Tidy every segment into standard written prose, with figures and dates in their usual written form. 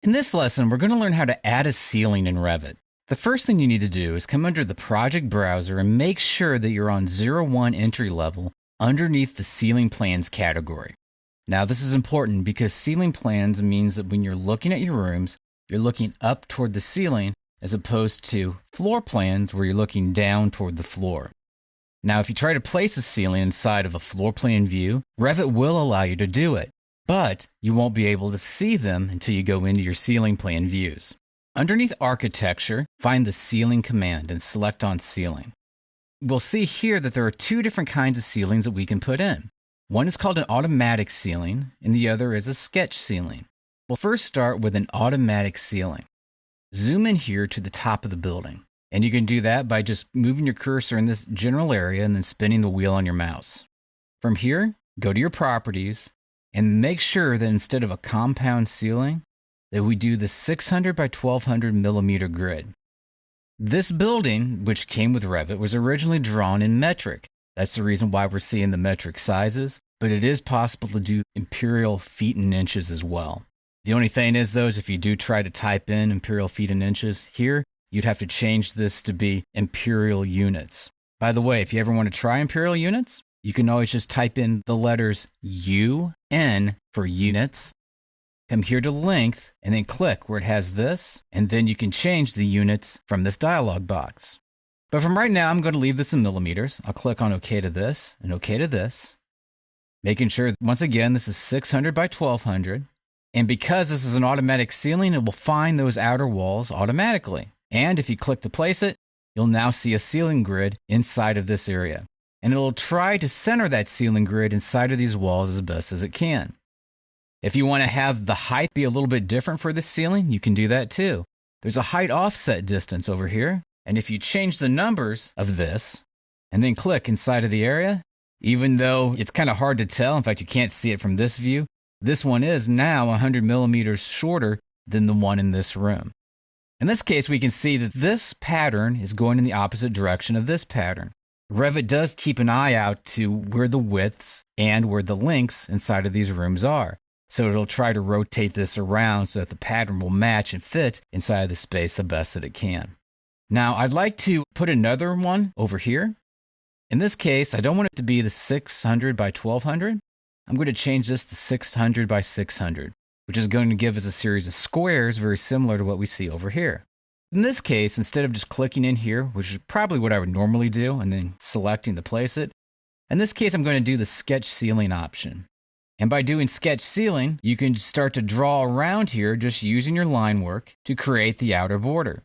In this lesson, we're going to learn how to add a ceiling in Revit. The first thing you need to do is come under the project browser and make sure that you're on 01 entry level underneath the ceiling plans category. Now, this is important because ceiling plans means that when you're looking at your rooms, you're looking up toward the ceiling as opposed to floor plans where you're looking down toward the floor. Now, if you try to place a ceiling inside of a floor plan view, Revit will allow you to do it, but you won't be able to see them until you go into your ceiling plan views. Underneath Architecture, find the Ceiling command and select on Ceiling. We'll see here that there are two different kinds of ceilings that we can put in. One is called an automatic ceiling, and the other is a sketch ceiling. We'll first start with an automatic ceiling. Zoom in here to the top of the building, and you can do that by just moving your cursor in this general area and then spinning the wheel on your mouse. From here, go to your properties, and make sure that instead of a compound ceiling, that we do the 600 by 1200 millimeter grid. This building, which came with Revit, was originally drawn in metric. That's the reason why we're seeing the metric sizes, but it is possible to do imperial feet and inches as well. The only thing is, though, is if you do try to type in imperial feet and inches here, you'd have to change this to be imperial units. By the way, if you ever want to try imperial units, you can always just type in the letters UN for units. Come here to length and then click where it has this, and then you can change the units from this dialog box. But from right now, I'm going to leave this in millimeters. I'll click on OK to this and OK to this, making sure, once again, this is 600 by 1200. And because this is an automatic ceiling, it will find those outer walls automatically. And if you click to place it, you'll now see a ceiling grid inside of this area. And it'll try to center that ceiling grid inside of these walls as best as it can. If you want to have the height be a little bit different for this ceiling, you can do that too. There's a height offset distance over here. And if you change the numbers of this and then click inside of the area, even though it's kind of hard to tell, in fact, you can't see it from this view, this one is now 100 millimeters shorter than the one in this room. In this case, we can see that this pattern is going in the opposite direction of this pattern. Revit does keep an eye out to where the widths and where the lengths inside of these rooms are. So it'll try to rotate this around so that the pattern will match and fit inside the space the best that it can. Now, I'd like to put another one over here. In this case, I don't want it to be the 600 by 1200. I'm going to change this to 600 by 600, which is going to give us a series of squares very similar to what we see over here. In this case, instead of just clicking in here, which is probably what I would normally do, and then selecting to place it, in this case, I'm going to do the sketch ceiling option. And by doing sketch ceiling, you can start to draw around here just using your line work to create the outer border.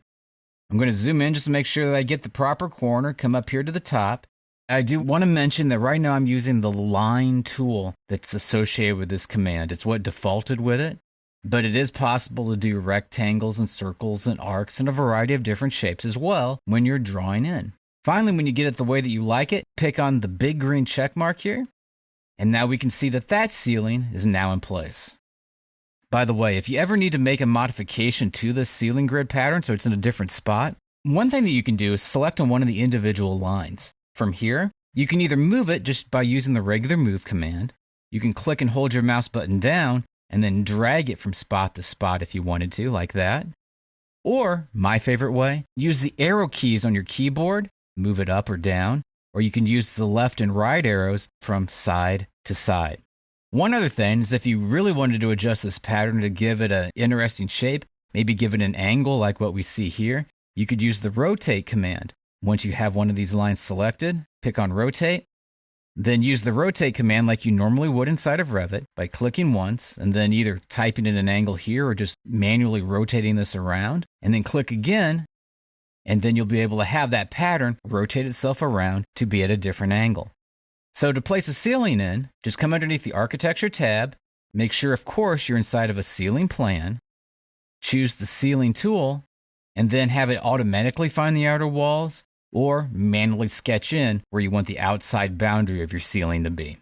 I'm going to zoom in just to make sure that I get the proper corner, come up here to the top. I do want to mention that right now I'm using the line tool that's associated with this command. It's what defaulted with it, but it is possible to do rectangles and circles and arcs and a variety of different shapes as well when you're drawing in. Finally, when you get it the way that you like it, pick on the big green check mark here. And now we can see that that ceiling is now in place. By the way, if you ever need to make a modification to this ceiling grid pattern so it's in a different spot, one thing that you can do is select on one of the individual lines. From here, you can either move it just by using the regular move command. You can click and hold your mouse button down and then drag it from spot to spot if you wanted to, like that. Or, my favorite way, use the arrow keys on your keyboard, move it up or down, or you can use the left and right arrows from side to side. One other thing is if you really wanted to adjust this pattern to give it an interesting shape, maybe give it an angle like what we see here, you could use the rotate command. Once you have one of these lines selected, pick on rotate, then use the rotate command like you normally would inside of Revit by clicking once and then either typing in an angle here or just manually rotating this around, and then click again, and then you'll be able to have that pattern rotate itself around to be at a different angle. So to place a ceiling in, just come underneath the Architecture tab, make sure, of course, you're inside of a ceiling plan, choose the Ceiling tool, and then have it automatically find the outer walls or manually sketch in where you want the outside boundary of your ceiling to be.